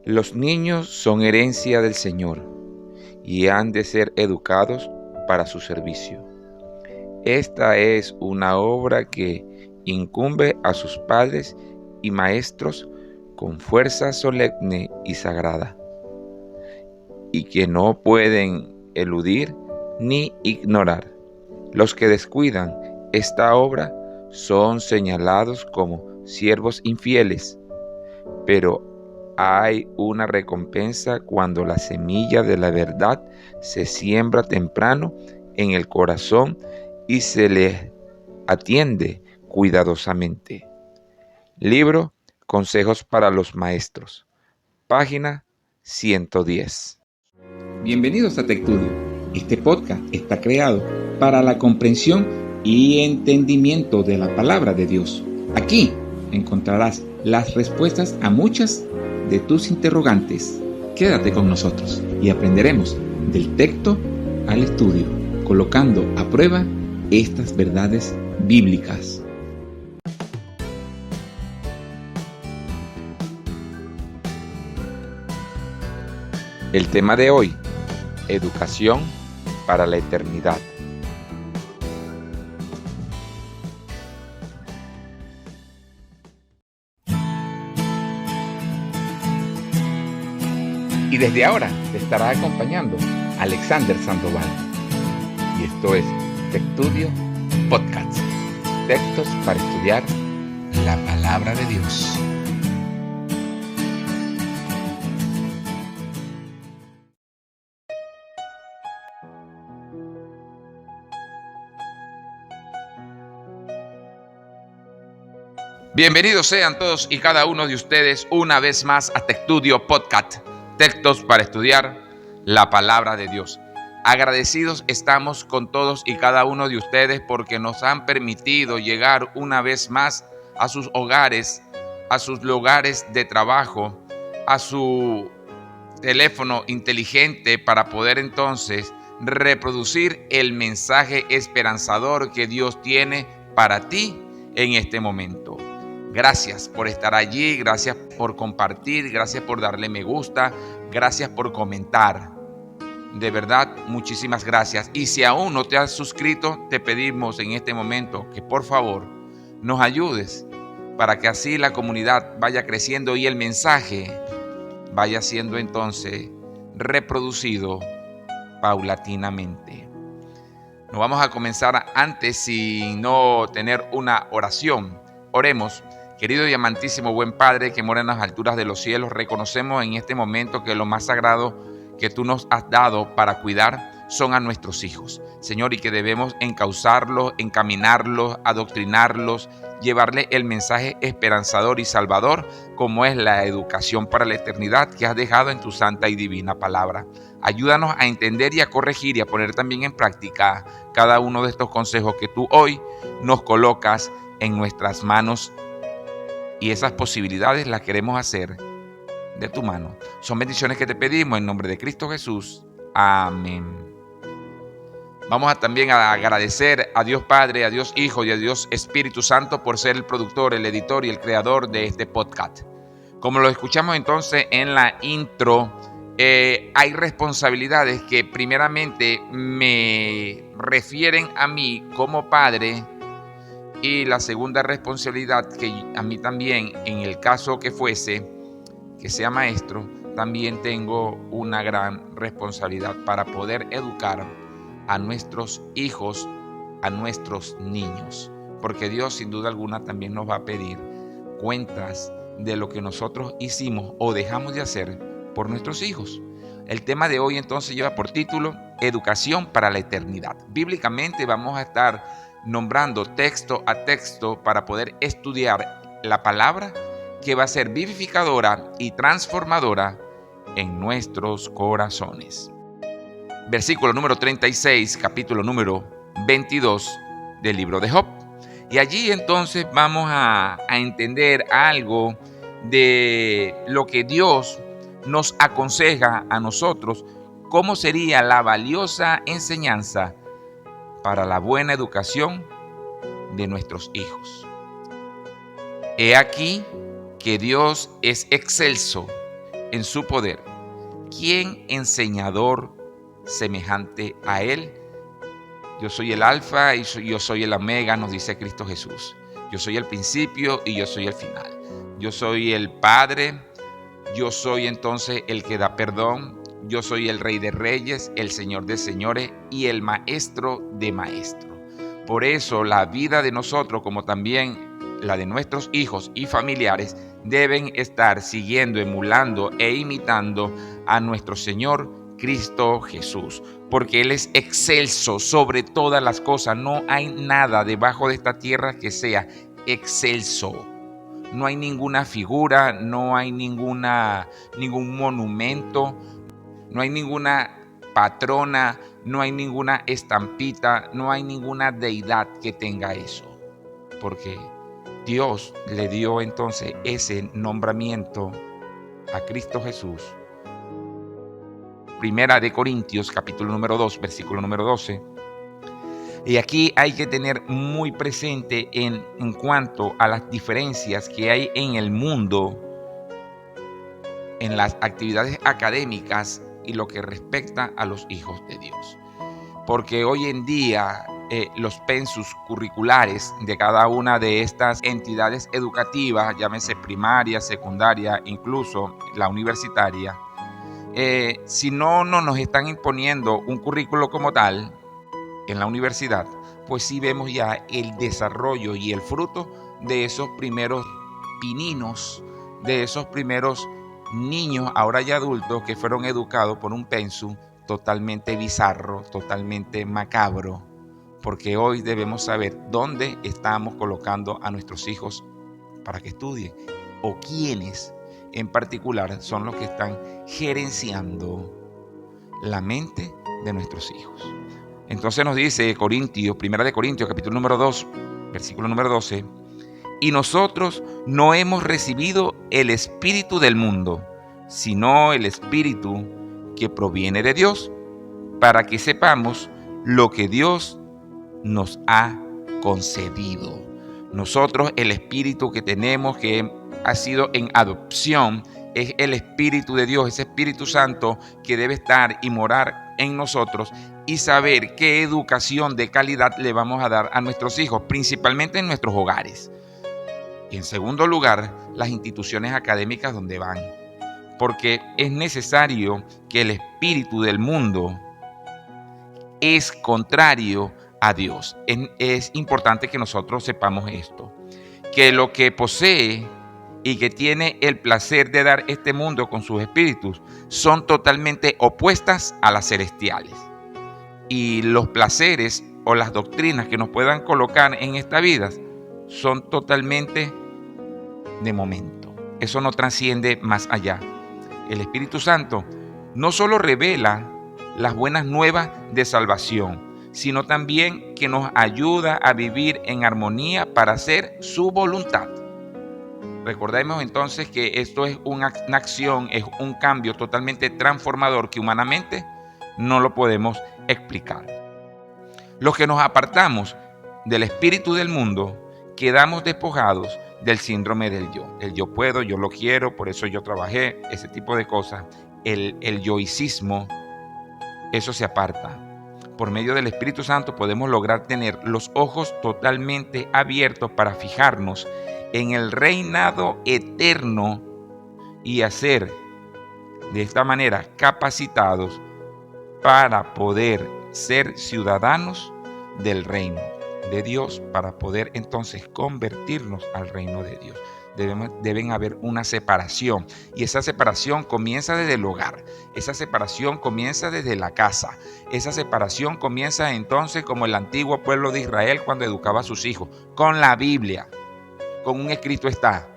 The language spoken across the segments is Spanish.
Los niños son herencia del Señor y han de ser educados para su servicio. Esta es una obra que incumbe a sus padres y maestros con fuerza solemne y sagrada, y que no pueden eludir ni ignorar. Los que descuidan esta obra son señalados como siervos infieles, pero hay una recompensa cuando la semilla de la verdad se siembra temprano en el corazón y se le atiende cuidadosamente. Libro Consejos para los Maestros, página 110. Bienvenidos a TechTudio. Este podcast está creado para la comprensión y entendimiento de la palabra de Dios. Aquí encontrarás las respuestas a muchas de tus interrogantes. Quédate con nosotros y aprenderemos del texto al estudio, colocando a prueba estas verdades bíblicas. El tema de hoy: educación para la eternidad. Y desde ahora te estará acompañando Alexander Sandoval. Y esto es TechTudio Podcast. Textos para estudiar la palabra de Dios. Bienvenidos sean todos y cada uno de ustedes una vez más a TechTudio Podcast, textos para estudiar la palabra de Dios. Agradecidos estamos con todos y cada uno de ustedes porque nos han permitido llegar una vez más a sus hogares, a sus lugares de trabajo, a su teléfono inteligente para poder entonces reproducir el mensaje esperanzador que Dios tiene para ti en este momento. Gracias por estar allí, gracias por compartir, gracias por darle me gusta, gracias por comentar. De verdad, muchísimas gracias. Y si aún no te has suscrito, te pedimos en este momento que por favor nos ayudes para que así la comunidad vaya creciendo y el mensaje vaya siendo entonces reproducido paulatinamente. No vamos a comenzar antes sin no tener una oración. Oremos. Querido y amantísimo buen Padre que mora en las alturas de los cielos, reconocemos en este momento que lo más sagrado que tú nos has dado para cuidar son a nuestros hijos, Señor, y que debemos encauzarlos, encaminarlos, adoctrinarlos, llevarle el mensaje esperanzador y salvador como es la educación para la eternidad que has dejado en tu santa y divina palabra. Ayúdanos a entender y a corregir y a poner también en práctica cada uno de estos consejos que tú hoy nos colocas en nuestras manos. Y esas posibilidades las queremos hacer de tu mano. Son bendiciones que te pedimos en nombre de Cristo Jesús. Amén. Vamos también a agradecer a Dios Padre, a Dios Hijo y a Dios Espíritu Santo por ser el productor, el editor y el creador de este podcast. Como lo escuchamos entonces en la intro, hay responsabilidades que primeramente me refieren a mí como padre. Y la segunda responsabilidad que a mí también, en el caso que fuese, que sea maestro, también tengo una gran responsabilidad para poder educar a nuestros hijos, a nuestros niños. Porque Dios sin duda alguna también nos va a pedir cuentas de lo que nosotros hicimos o dejamos de hacer por nuestros hijos. El tema de hoy entonces lleva por título Educación para la Eternidad. Bíblicamente vamos a estar nombrando texto a texto para poder estudiar la palabra que va a ser vivificadora y transformadora en nuestros corazones. Versículo número 36, capítulo número 22 del libro de Job. Y allí entonces vamos a entender algo de lo que Dios nos aconseja a nosotros, cómo sería la valiosa enseñanza para la buena educación de nuestros hijos. He aquí que Dios es excelso en su poder. ¿Quién enseñador semejante a Él? Yo soy el Alfa y yo soy el Omega, nos dice Cristo Jesús. Yo soy el principio y yo soy el final. Yo soy el Padre, yo soy entonces el que da perdón. Yo soy el Rey de Reyes, el Señor de Señores y el Maestro de Maestros. Por eso la vida de nosotros, como también la de nuestros hijos y familiares, deben estar siguiendo, emulando e imitando a nuestro Señor Cristo Jesús, porque Él es excelso sobre todas las cosas. No hay nada debajo de esta tierra que sea excelso. No hay ninguna figura, no hay ningún monumento, no hay ninguna patrona, no hay ninguna estampita, no hay ninguna deidad que tenga eso, porque Dios le dio entonces ese nombramiento a Cristo Jesús. Primera de Corintios, capítulo número 2, versículo número 12. Y aquí hay que tener muy presente en cuanto a las diferencias que hay en el mundo, en las actividades académicas y lo que respecta a los hijos de Dios. Porque hoy en día los pensus curriculares de cada una de estas entidades educativas, llámese primaria, secundaria, incluso la universitaria, si no nos están imponiendo un currículo como tal en la universidad, pues sí vemos ya el desarrollo y el fruto de esos primeros pininos, de esos primeros niños, ahora ya adultos, que fueron educados por un pensum totalmente bizarro, totalmente macabro, porque hoy debemos saber dónde estamos colocando a nuestros hijos para que estudien, o quiénes en particular son los que están gerenciando la mente de nuestros hijos. Entonces nos dice Primera de Corintios, capítulo número 2, versículo número 12, y nosotros no hemos recibido el espíritu del mundo, sino el espíritu que proviene de Dios, para que sepamos lo que Dios nos ha concedido. Nosotros el espíritu que tenemos, que ha sido en adopción, es el Espíritu de Dios, ese Espíritu Santo que debe estar y morar en nosotros, y saber qué educación de calidad le vamos a dar a nuestros hijos, principalmente en nuestros hogares. Y en segundo lugar, las instituciones académicas donde van, porque es necesario que el espíritu del mundo es contrario a Dios. Es importante que nosotros sepamos esto, que lo que posee y que tiene el placer de dar este mundo con sus espíritus son totalmente opuestas a las celestiales. Y los placeres o las doctrinas que nos puedan colocar en esta vida son totalmente de momento. Eso no trasciende más allá. El Espíritu Santo no solo revela las buenas nuevas de salvación, sino también que nos ayuda a vivir en armonía para hacer su voluntad. Recordemos entonces que esto es una acción, es un cambio totalmente transformador que humanamente no lo podemos explicar. Los que nos apartamos del espíritu del mundo, quedamos despojados del síndrome del yo. El yo puedo, yo lo quiero, por eso yo trabajé, ese tipo de cosas. El yoicismo, eso se aparta. Por medio del Espíritu Santo podemos lograr tener los ojos totalmente abiertos para fijarnos en el reinado eterno y hacer de esta manera capacitados para poder ser ciudadanos del reino de Dios, para poder entonces convertirnos al reino de Dios. Deben haber una separación, y esa separación comienza desde el hogar, esa separación comienza desde la casa, esa separación comienza entonces como el antiguo pueblo de Israel cuando educaba a sus hijos, con la Biblia, con un escrito está.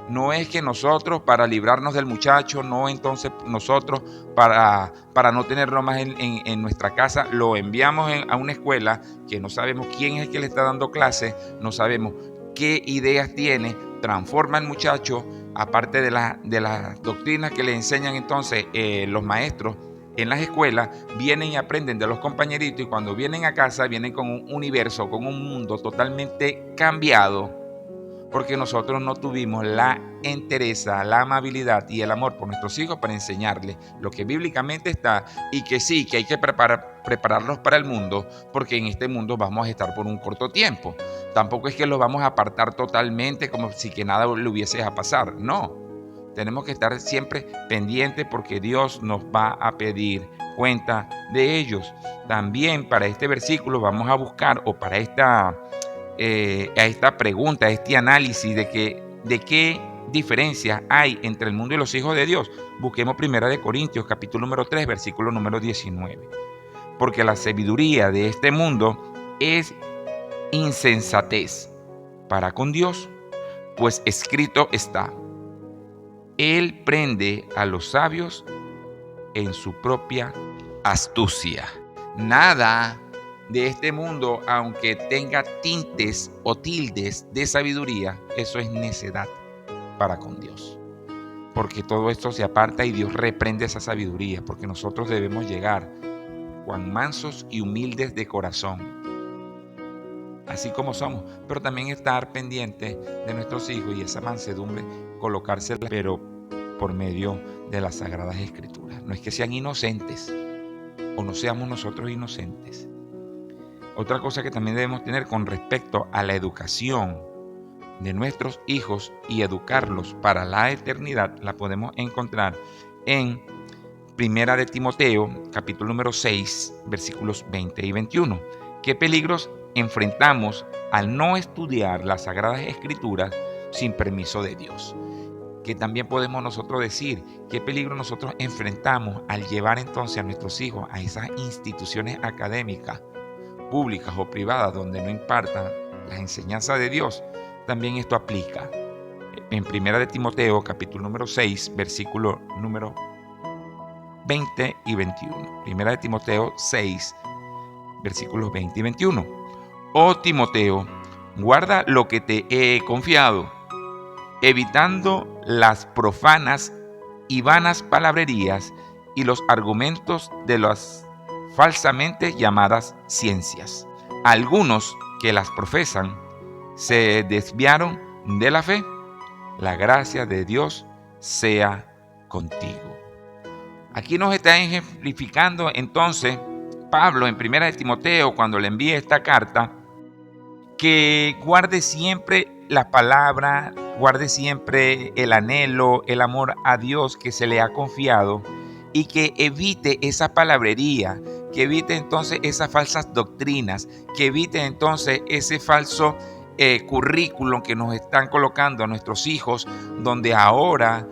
No es que nosotros para librarnos del muchacho, no entonces nosotros para no tenerlo más en nuestra casa, lo enviamos a una escuela que no sabemos quién es el que le está dando clase, no sabemos qué ideas tiene, transforma al muchacho, aparte de las doctrinas que le enseñan entonces los maestros en las escuelas, vienen y aprenden de los compañeritos, y cuando vienen a casa vienen con un universo, con un mundo totalmente cambiado, porque nosotros no tuvimos la entereza, la amabilidad y el amor por nuestros hijos para enseñarles lo que bíblicamente está, y que sí, que hay que prepararlos para el mundo, porque en este mundo vamos a estar por un corto tiempo. Tampoco es que los vamos a apartar totalmente como si que nada le hubiese a pasar, no. Tenemos que estar siempre pendientes porque Dios nos va a pedir cuenta de ellos. También para este versículo vamos a buscar, o para esta pregunta, este análisis de qué diferencia hay entre el mundo y los hijos de Dios. Busquemos 1 Corintios capítulo número 3, versículo número 19. Porque la sabiduría de este mundo es insensatez para con Dios, pues escrito está: Él prende a los sabios en su propia astucia. Nada de este mundo, aunque tenga tintes o tildes de sabiduría, eso es necedad para con Dios. Porque todo esto se aparta y Dios reprende esa sabiduría, porque nosotros debemos llegar cuán mansos y humildes de corazón, así como somos, pero también estar pendiente de nuestros hijos y esa mansedumbre colocársela, pero por medio de las Sagradas Escrituras. No es que sean inocentes o no seamos nosotros inocentes. Otra cosa que también debemos tener con respecto a la educación de nuestros hijos y educarlos para la eternidad, la podemos encontrar en 1 Timoteo, capítulo número 6, versículos 20 y 21. ¿Qué peligros enfrentamos al no estudiar las Sagradas Escrituras sin permiso de Dios? Que también podemos nosotros decir qué peligro nosotros enfrentamos al llevar entonces a nuestros hijos a esas instituciones académicas, públicas o privadas, donde no impartan las enseñanzas de Dios. También esto aplica en 1 Timoteo, capítulo número 6, versículo número 20 y 21. 1 Timoteo 6, versículos 20 y 21. Oh Timoteo, guarda lo que te he confiado, evitando las profanas y vanas palabrerías y los argumentos de las falsamente llamadas ciencias. Algunos que las profesan se desviaron de la fe. La gracia de Dios sea contigo. Aquí nos está ejemplificando entonces Pablo en 1 Timoteo, cuando le envía esta carta, que guarde siempre la palabra, guarde siempre el anhelo, el amor a Dios que se le ha confiado, y que evite esa palabrería, que evite entonces esas falsas doctrinas, que evite entonces ese falso currículum que nos están colocando a nuestros hijos, donde ahora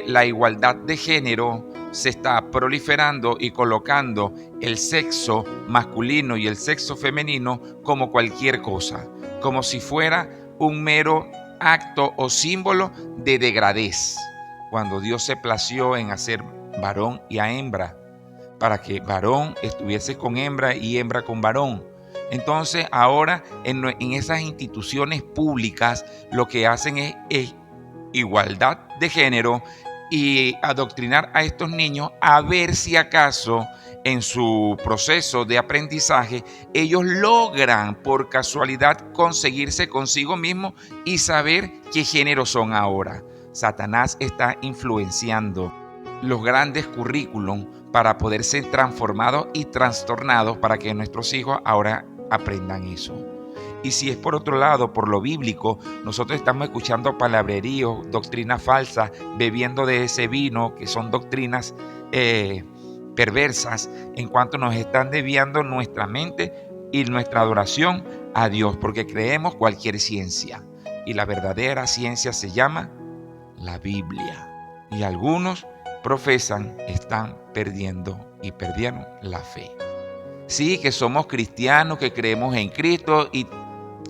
la igualdad de género se está proliferando y colocando el sexo masculino y el sexo femenino como cualquier cosa, como si fuera un mero acto o símbolo de degradez, cuando Dios se plació en hacer varón y a hembra, para que varón estuviese con hembra y hembra con varón. Entonces ahora en esas instituciones públicas lo que hacen es igualdad de género y adoctrinar a estos niños a ver si acaso en su proceso de aprendizaje ellos logran por casualidad conseguirse consigo mismos y saber qué género son ahora. Satanás está influenciando los grandes currículum para poder ser transformados y trastornados para que nuestros hijos ahora aprendan eso. Y si es por otro lado, por lo bíblico, nosotros estamos escuchando palabreríos, doctrinas falsas, bebiendo de ese vino, que son doctrinas perversas, en cuanto nos están desviando nuestra mente y nuestra adoración a Dios, porque creemos cualquier ciencia. Y la verdadera ciencia se llama la Biblia. Y algunos profesan, están perdiendo y perdieron la fe. Sí, que somos cristianos, que creemos en Cristo, y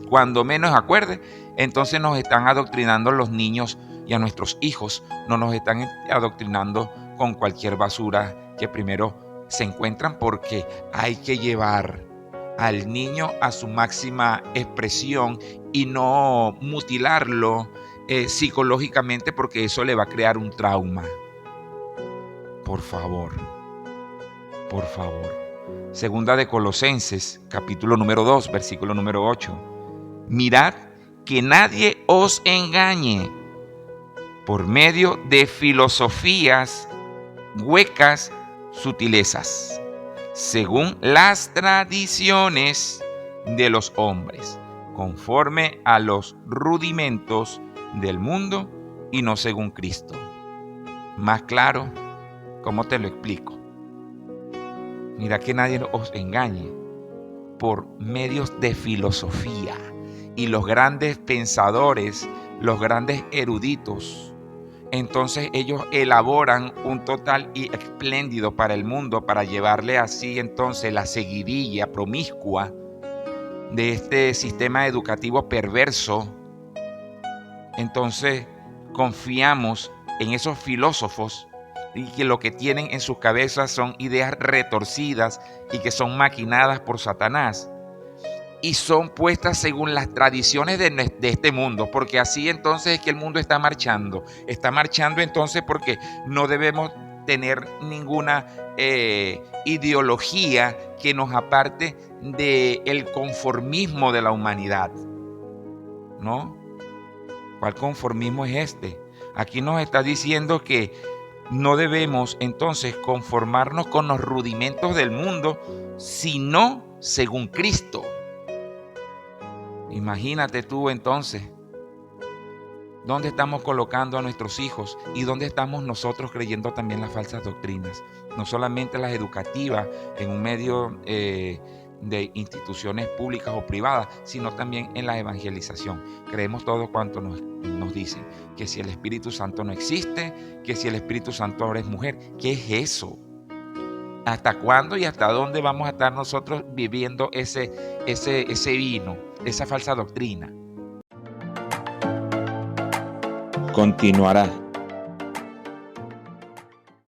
cuando menos acuerde, entonces nos están adoctrinando los niños y a nuestros hijos. No nos están adoctrinando con cualquier basura que primero se encuentran, porque hay que llevar al niño a su máxima expresión y no mutilarlo psicológicamente, porque eso le va a crear un trauma. Por favor. Segunda de Colosenses, capítulo número 2, versículo número 8. Mirad que nadie os engañe por medio de filosofías huecas, sutilezas, según las tradiciones de los hombres, conforme a los rudimentos del mundo y no según Cristo. Más claro, ¿cómo te lo explico? Mira, que nadie os engañe por medios de filosofía. Y los grandes pensadores, los grandes eruditos, entonces ellos elaboran un total y espléndido para el mundo, para llevarle así entonces la seguidilla promiscua de este sistema educativo perverso. Entonces confiamos en esos filósofos y que lo que tienen en sus cabezas son ideas retorcidas y que son maquinadas por Satanás y son puestas según las tradiciones de este mundo, porque así entonces es que el mundo está marchando entonces porque no debemos tener ninguna ideología que nos aparte del conformismo de la humanidad, ¿no? ¿Cuál conformismo es este? Aquí nos está diciendo que no debemos entonces conformarnos con los rudimentos del mundo, sino según Cristo. Imagínate tú entonces, ¿dónde estamos colocando a nuestros hijos y dónde estamos nosotros creyendo también las falsas doctrinas? No solamente las educativas en un medio de instituciones públicas o privadas, sino también en la evangelización. Creemos todo cuanto nos dicen, que si el Espíritu Santo no existe, que si el Espíritu Santo ahora es mujer. ¿Qué es eso? ¿Hasta cuándo y hasta dónde vamos a estar nosotros viviendo ese vino, esa falsa doctrina? Continuará.